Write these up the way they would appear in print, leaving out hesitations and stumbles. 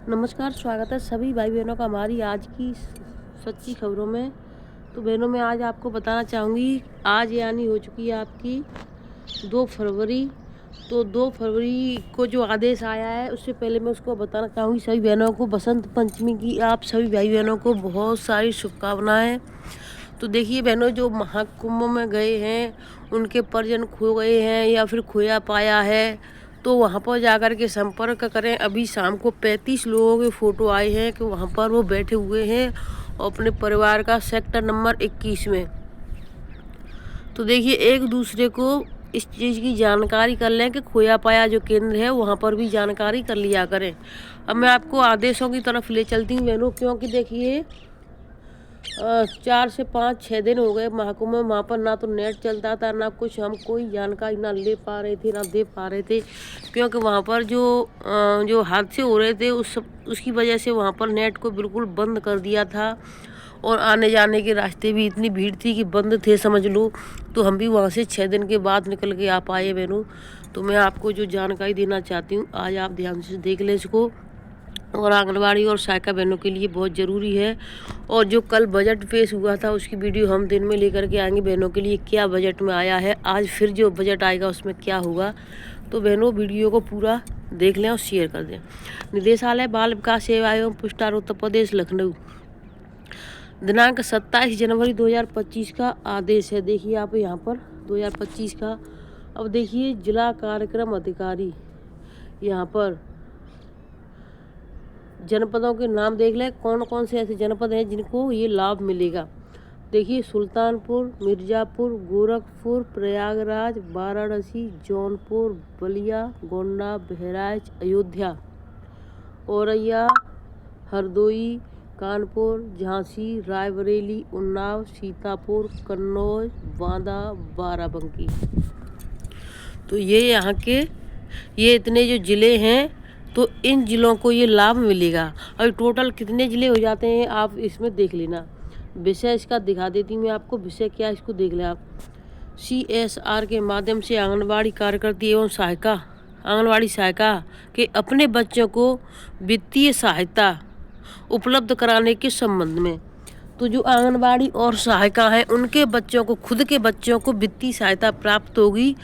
नमस्कार, स्वागत है सभी भाई बहनों का हमारी आज की सच्ची खबरों में। तो बहनों, मैं आज आपको बताना चाहूँगी, आज यानी हो चुकी है आपकी 2 फरवरी। तो 2 फरवरी को जो आदेश आया है, उससे पहले मैं उसको बताना चाहूँगी सभी बहनों को बसंत पंचमी की आप सभी भाई बहनों को बहुत सारी शुभकामनाएँ। तो देखिए बहनों, जो महाकुंभ में गए हैं, उनके परिजन खो गए हैं या फिर खोया पाया है, तो वहाँ पर जाकर के संपर्क करें। अभी शाम को 35 लोगों के फ़ोटो आए हैं कि वहाँ पर वो बैठे हुए हैं और अपने परिवार का सेक्टर नंबर 21 में। तो देखिए, एक दूसरे को इस चीज़ की जानकारी कर लें कि खोया पाया जो केंद्र है वहाँ पर भी जानकारी कर लिया करें। अब मैं आपको आदेशों की तरफ ले चलती हूँ बहनों, क्योंकि देखिए 4 से 5-6 दिन हो गए महाकुंभ में। वहाँ पर ना तो नेट चलता था, ना कुछ, हम कोई जानकारी ना ले पा रहे थे ना दे पा रहे थे, क्योंकि वहाँ पर जो हादसे हो रहे थे उसकी वजह से वहाँ पर नेट को बिल्कुल बंद कर दिया था। और आने जाने के रास्ते भी इतनी भीड़ थी कि बंद थे समझ लो। तो हम भी वहाँ से 6 दिन के बाद निकल के आ पाए बहनों। तो मैं आपको जो जानकारी देना चाहती हूँ, आज आप ध्यान से देख लें इसको। और आंगनबाड़ी और सहायिका बहनों के लिए बहुत ज़रूरी है। और जो कल बजट पेश हुआ था, उसकी वीडियो हम दिन में लेकर के आएंगे बहनों के लिए, क्या बजट में आया है, आज फिर जो बजट आएगा उसमें क्या होगा। तो बहनों, वीडियो को पूरा देख लें और शेयर कर दें। निदेशालय बाल विकास सेवा एवं पुष्टाहार उत्तर प्रदेश लखनऊ, दिनांक 27 जनवरी 2025 का आदेश है। देखिए आप यहाँ पर 2025 का। अब देखिए, जिला कार्यक्रम अधिकारी यहाँ पर जनपदों के नाम देख लें, कौन कौन से ऐसे जनपद हैं जिनको ये लाभ मिलेगा। देखिए, सुल्तानपुर, मिर्ज़ापुर, गोरखपुर, प्रयागराज, वाराणसी, जौनपुर, बलिया, गोंडा, बहराइच, अयोध्या, औरैया, हरदोई, कानपुर, झांसी, रायबरेली, उन्नाव, सीतापुर, कन्नौज, बांदा, बाराबंकी। तो ये इतने जो ज़िले हैं, तो इन ज़िलों को ये लाभ मिलेगा। और टोटल कितने ज़िले हो जाते हैं आप इसमें देख लेना। विषय इसका दिखा देती हूँ मैं आपको, विषय क्या है इसको देख लें आप। CSR के माध्यम से आंगनबाड़ी कार्यकर्ती एवं आंगनबाड़ी सहायिका के अपने बच्चों को वित्तीय सहायता उपलब्ध कराने के संबंध में। तो जो आंगनबाड़ी और सहायिका हैं, उनके बच्चों को, खुद के बच्चों को वित्तीय सहायता प्राप्त होगी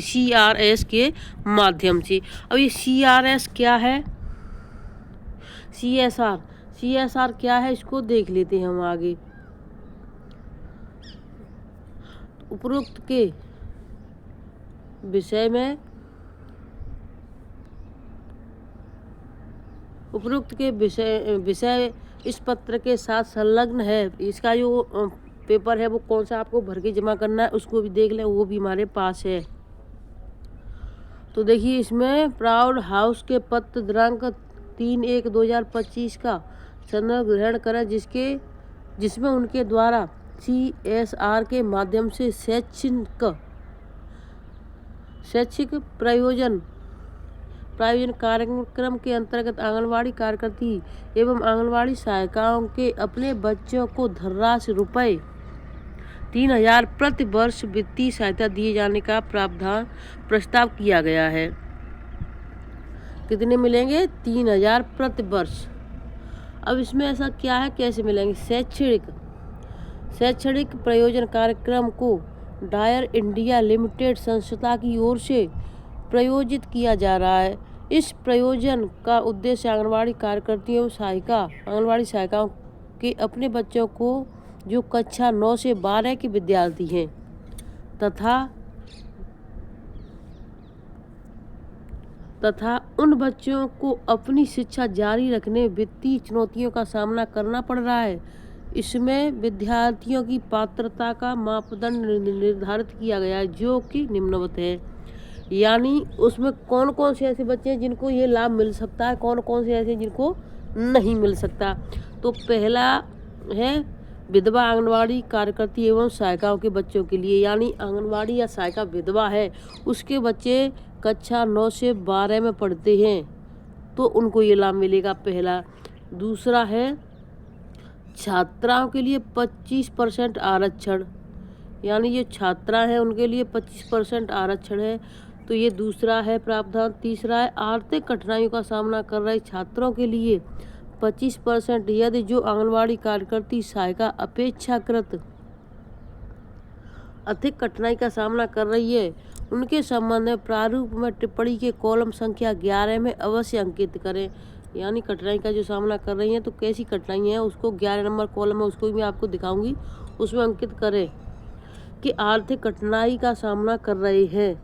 CRS के माध्यम से। अब ये CRS क्या है, CSR क्या है, इसको देख लेते हैं हम आगे। उपरोक्त के विषय इस पत्र के साथ संलग्न है। इसका जो पेपर है वो कौन सा आपको भर के जमा करना है, उसको भी देख लें, वो भी हमारे पास है। तो देखिए, इसमें प्राउड हाउस के पत्र दिनांक 3/1/2025 का संदर्भ ग्रहण करें, जिसमें उनके द्वारा CSR के माध्यम से शैक्षिक प्रयोजन कार्यक्रम के अंतर्गत आंगनबाड़ी कार्यकर्ती एवं आंगनबाड़ी सहायिकाओं के अपने बच्चों को धनराशि रुपये 3,000 प्रति वर्ष वित्तीय सहायता दिए जाने का प्रस्ताव किया गया है। कितने मिलेंगे? 3,000 प्रति वर्ष। अब इसमें ऐसा क्या है, कैसे मिलेंगे? शैक्षणिक प्रयोजन कार्यक्रम को डायर इंडिया लिमिटेड संस्था की ओर से प्रायोजित किया जा रहा है। इस प्रयोजन का उद्देश्य आंगनबाड़ी कार्यकर्तियों आंगनबाड़ी सहायिकाओं के अपने बच्चों को, जो कक्षा 9 से 12 के विद्यार्थी हैं तथा उन बच्चों को अपनी शिक्षा जारी रखने में वित्तीय चुनौतियों का सामना करना पड़ रहा है। इसमें विद्यार्थियों की पात्रता का मापदंड निर्धारित किया गया है, जो कि निम्नवत है। यानी उसमें कौन कौन से ऐसे बच्चे हैं जिनको ये लाभ मिल सकता है, कौन कौन से ऐसे जिनको नहीं मिल सकता। तो पहला है विधवा आंगनबाड़ी कार्यकर्ती एवं सहायिकाओं के बच्चों के लिए, यानी आंगनबाड़ी या सहायिका विधवा है, उसके बच्चे कक्षा 9 से 12 में पढ़ते हैं, तो उनको ये लाभ मिलेगा, पहला। दूसरा है छात्राओं के लिए 25% आरक्षण, यानी ये छात्रा हैं उनके लिए 25% आरक्षण है। तो ये दूसरा है प्रावधान। तीसरा है आर्थिक कठिनाइयों का सामना कर रहे छात्रों के लिए 25% यदि जो आंगनवाड़ी कार्यकर्ती सहायिका अपेक्षाकृत अधिक कठिनाई का सामना कर रही है उनके संबंध में प्रारूप में टिप्पणी के कॉलम संख्या 11 में अवश्य अंकित करें। यानी कठिनाई का जो सामना कर रही हैं तो कैसी कठिनाई है उसको 11 नंबर कॉलम में उसको भी मैं आपको दिखाऊंगी, उसमें अंकित करें कि आर्थिक कठिनाई का सामना कर रहे हैं।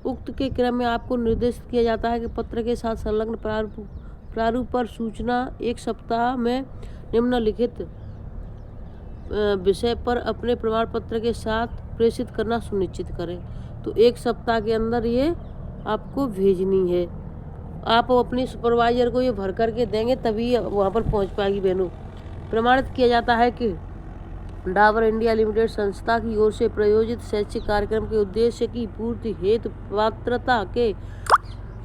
उक्त के क्रम में आपको निर्देशित किया जाता है कि पत्र के साथ संलग्न प्रारूप पर सूचना 1 सप्ताह में निम्नलिखित विषय पर अपने प्रमाण पत्र के साथ प्रेषित करना सुनिश्चित करें। तो 1 सप्ताह के अंदर ये आपको भेजनी है। आप अपनी सुपरवाइजर को ये भर करके देंगे तभी वहाँ पर पहुँच पाएगी बहनों। प्रमाणित किया जाता है कि डाबर इंडिया लिमिटेड संस्था की ओर से प्रायोजित शैक्षिक कार्यक्रम के उद्देश्य की पूर्ति हेतु पात्रता के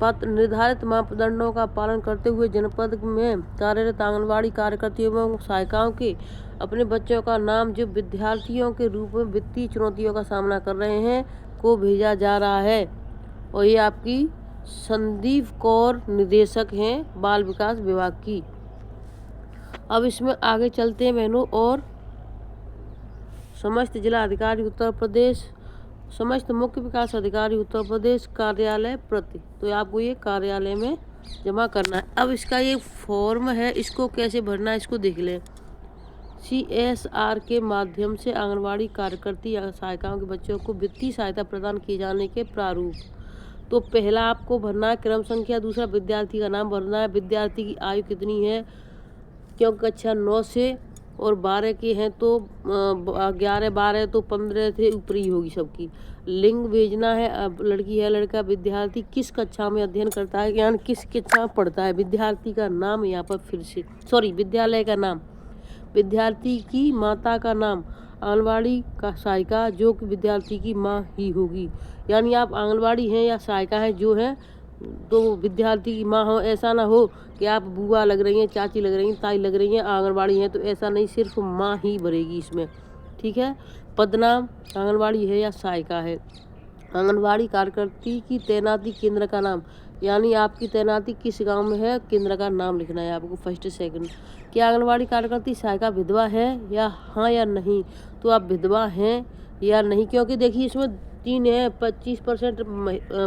निर्धारित मापदंडों का पालन करते हुए जनपद में कार्यरत आंगनवाड़ी कार्यकर्तियों एवं सहायिकाओं के अपने बच्चों का नाम जो विद्यार्थियों के रूप में वित्तीय चुनौतियों का सामना कर रहे हैं को भेजा जा रहा है। और ये आपकी संदीप कौर निदेशक हैं बाल विकास विभाग की। अब इसमें आगे चलते हैं बहनों। और समस्त जिला अधिकारी उत्तर प्रदेश, समस्त मुख्य विकास अधिकारी उत्तर प्रदेश कार्यालय प्रति, तो आपको ये कार्यालय में जमा करना है। अब इसका ये फॉर्म है, इसको कैसे भरना है इसको देख लें। CSR के माध्यम से आंगनवाड़ी कार्यकर्ती या सहायिकाओं के बच्चों को वित्तीय सहायता प्रदान किए जाने के प्रारूप। तो पहला आपको भरना है क्रम संख्या, दूसरा विद्यार्थी का नाम भरना है, विद्यार्थी की आयु कितनी है, क्योंकि कक्षा 9 से और 12 के हैं तो 11 12 तो 15 से ऊपर ही होगी सबकी। लिंग भेजना है, अब लड़की है लड़का, विद्यार्थी किस कक्षा में अध्ययन करता है यानी किस कक्षा में पढ़ता है, विद्यार्थी का नाम यहाँ पर फिर से विद्यालय का नाम, विद्यार्थी की माता का नाम, आंगनवाड़ी का सहायिका जो कि विद्यार्थी की माँ ही होगी। यानी आप आंगनवाड़ी हैं या सहायिका हैं जो हैं तो विद्यार्थी की माँ हो, ऐसा ना हो कि आप बुआ लग रही हैं, चाची लग रही हैं, ताई लग रही हैं, आंगनवाड़ी हैं, तो ऐसा नहीं, सिर्फ माँ ही भरेगी इसमें। ठीक है। पदनाम आंगनवाड़ी है या सहायिका है। आंगनवाड़ी कार्यकर्ती की तैनाती केंद्र का नाम, यानी आपकी तैनाती किस गांव में है, केंद्र का नाम लिखना है आपको फर्स्ट सेकंड। क्या आंगनवाड़ी कार्यकर्ती सहायिका विधवा है या हाँ या नहीं, तो आप विधवा हैं या नहीं, क्योंकि देखिए इसमें 3 है, 25%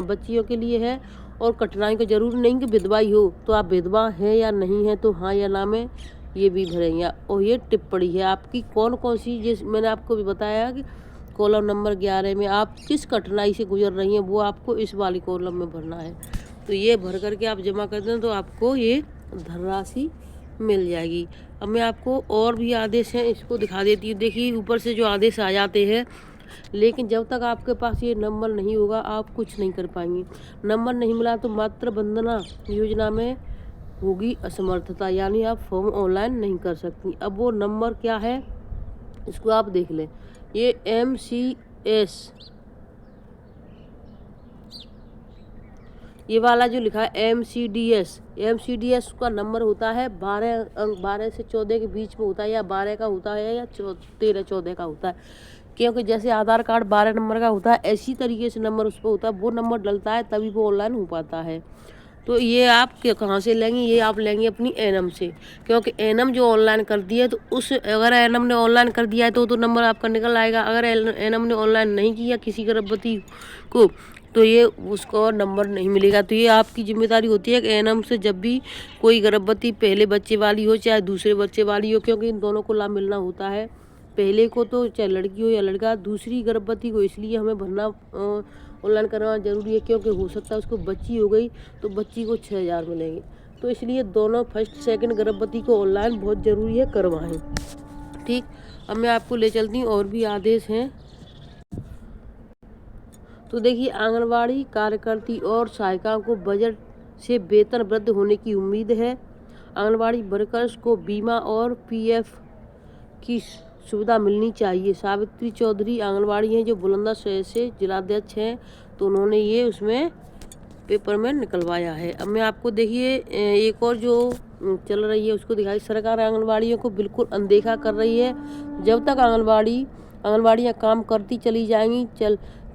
बच्चियों के लिए है और कठिनाई को जरूर नहीं कि विधवा ही हो, तो आप विधवा है या नहीं है तो हाँ या ना में ये भी भरेंगे। और ये टिप्पणी है आपकी कौन कौन सी, जिस मैंने आपको भी बताया कि कॉलम नंबर 11 में आप किस कठिनाई से गुजर रही हैं वो आपको इस वाली कॉलम में भरना है। तो ये भर करके आप जमा कर दें तो आपको ये धनराशि मिल जाएगी। अब मैं आपको और भी आदेश हैं इसको दिखा देती हूँ। देखिए ऊपर से जो आदेश आ जाते हैं, लेकिन जब तक आपके पास ये नंबर नहीं होगा आप कुछ नहीं कर पाएंगे। नंबर नहीं मिला तो मातृ वंदना योजना में होगी असमर्थता, यानी आप फॉर्म ऑनलाइन नहीं कर सकती। अब वो नंबर क्या है इसको आप देख लें। ये MCS ये वाला जो लिखा है MCDS का नंबर होता है 12 अंक, 12 से 14 के बीच में होता है, या 12 का होता है या 13-14 का होता है। क्योंकि जैसे आधार कार्ड 12 नंबर का होता है ऐसी तरीके से नंबर उस पर होता है, वो नंबर डलता है तभी वो ऑनलाइन हो पाता है। तो ये आप कहाँ से लेंगे, ये आप लेंगे अपनी एनम से, क्योंकि एनम जो ऑनलाइन कर दिया है तो उस अगर एनम ने ऑनलाइन कर दिया है तो नंबर आपका निकल आएगा। अगर एनम ने ऑनलाइन नहीं किया किसी गर्भवती को तो ये उसको नंबर नहीं मिलेगा। तो ये आपकी जिम्मेदारी होती है कि एनम से जब भी कोई गर्भवती पहले बच्चे वाली हो चाहे दूसरे बच्चे वाली हो, क्योंकि इन दोनों को लाभ मिलना होता है, पहले को तो चाहे लड़की हो या लड़का, दूसरी गर्भवती को इसलिए हमें भरना ऑनलाइन करवाना जरूरी है क्योंकि हो सकता है उसको बच्ची हो गई तो बच्ची को 6000 मिलेंगे। तो इसलिए दोनों फर्स्ट सेकंड गर्भवती को ऑनलाइन बहुत ज़रूरी है करवाएं। ठीक। अब मैं आपको ले चलती हूँ और भी आदेश हैं। तो देखिए आंगनवाड़ी कार्यकर्ती और सहायिकाओं को बजट से वेतन वृद्धि होने की उम्मीद है। आंगनवाड़ी वर्कर्स को बीमा और PF की सुविधा मिलनी चाहिए। सावित्री चौधरी आंगनवाड़ी हैं जो बुलंदशहर से जिलाध्यक्ष हैं, तो उन्होंने ये उसमें पेपर में निकलवाया है। अब मैं आपको देखिए एक और जो चल रही है उसको दिखाई। सरकार आंगनवाड़ियों को बिल्कुल अनदेखा कर रही है। जब तक आंगनवाड़ियाँ काम करती चली जाएंगी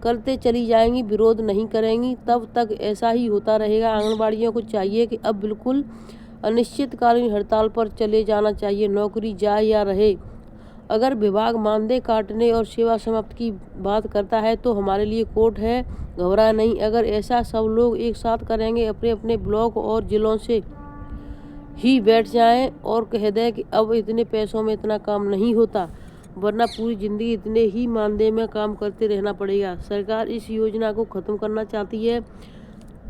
करते चली जाएंगी, विरोध नहीं करेंगी, तब तक ऐसा ही होता रहेगा। आंगनबाड़ियों को चाहिए कि अब बिल्कुल अनिश्चितकालीन हड़ताल पर चले जाना चाहिए, नौकरी जाए या रहे। अगर विभाग मानदेय काटने और सेवा समाप्त की बात करता है तो हमारे लिए कोर्ट है, घबराए नहीं। अगर ऐसा सब लोग एक साथ करेंगे, अपने अपने ब्लॉक और जिलों से ही बैठ जाएं और कह दें कि अब इतने पैसों में इतना काम नहीं होता, वरना पूरी ज़िंदगी इतने ही मानदेय में काम करते रहना पड़ेगा। सरकार इस योजना को ख़त्म करना चाहती है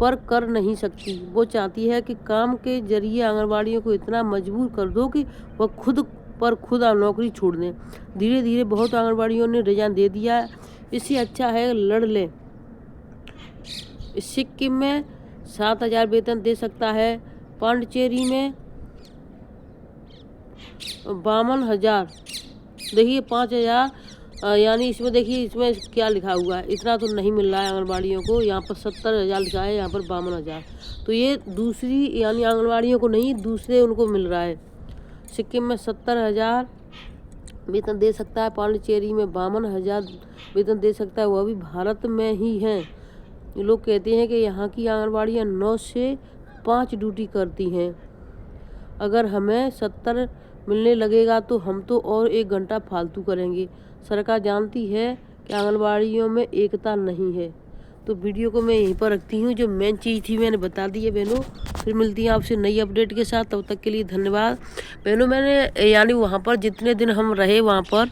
पर कर नहीं सकती। वो चाहती है कि काम के जरिए आंगनबाड़ियों को इतना मजबूर कर दो कि वह खुद नौकरी छोड़ दें। धीरे धीरे बहुत आंगनबाड़ियों ने रिजाइन दे दिया। इससे अच्छा है लड़ लें। सिक्किम में 7,000 वेतन दे सकता है, पांडिचेरी में 52,000। देखिए 5,000, यानी इसमें देखिए इसमें क्या लिखा हुआ है, इतना तो नहीं मिल रहा है आंगनबाड़ियों को। यहाँ पर 70,000 लिखा है, यहाँ पर 52,000। तो ये दूसरी यानी आंगनबाड़ियों को नहीं, दूसरे उनको मिल रहा है। सिक्किम में 70,000 वेतन दे सकता है, पांडिचेरी में 52,000 वेतन दे सकता है, वह भी भारत में ही है। लोग कहते हैं कि यहाँ की आंगनबाड़ियाँ 9 से 5 ड्यूटी करती हैं। अगर हमें 70 मिलने लगेगा तो हम तो और 1 घंटा फालतू करेंगे। सरकार जानती है कि आंगनबाड़ियों में एकता नहीं है। तो वीडियो को मैं यहीं पर रखती हूँ। जो मेन चीज़ थी मैंने बता दी है बहनों। फिर मिलती हैं आपसे नई अपडेट के साथ, तब तक के लिए धन्यवाद बहनों। मैंने यानी वहाँ पर जितने दिन हम रहे वहाँ पर,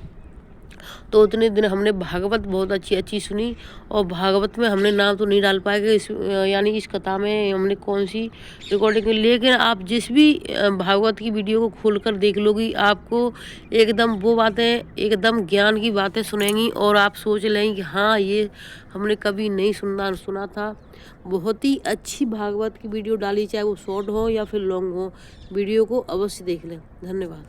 तो उतने दिन हमने भागवत बहुत अच्छी सुनी। और भागवत में हमने नाम तो नहीं डाल पाएगा इस यानी इस कथा में हमने कौन सी रिकॉर्डिंग, लेकिन आप जिस भी भागवत की वीडियो को खोलकर देख लोगी, आपको एकदम वो बातें, एकदम ज्ञान की बातें सुनेंगी और आप सोच लेंगे कि हाँ ये हमने कभी नहीं सुना था। बहुत ही अच्छी भागवत की वीडियो डाली, चाहे वो शॉर्ट हो या फिर लॉन्ग हो। वीडियो को अवश्य देख लें। धन्यवाद।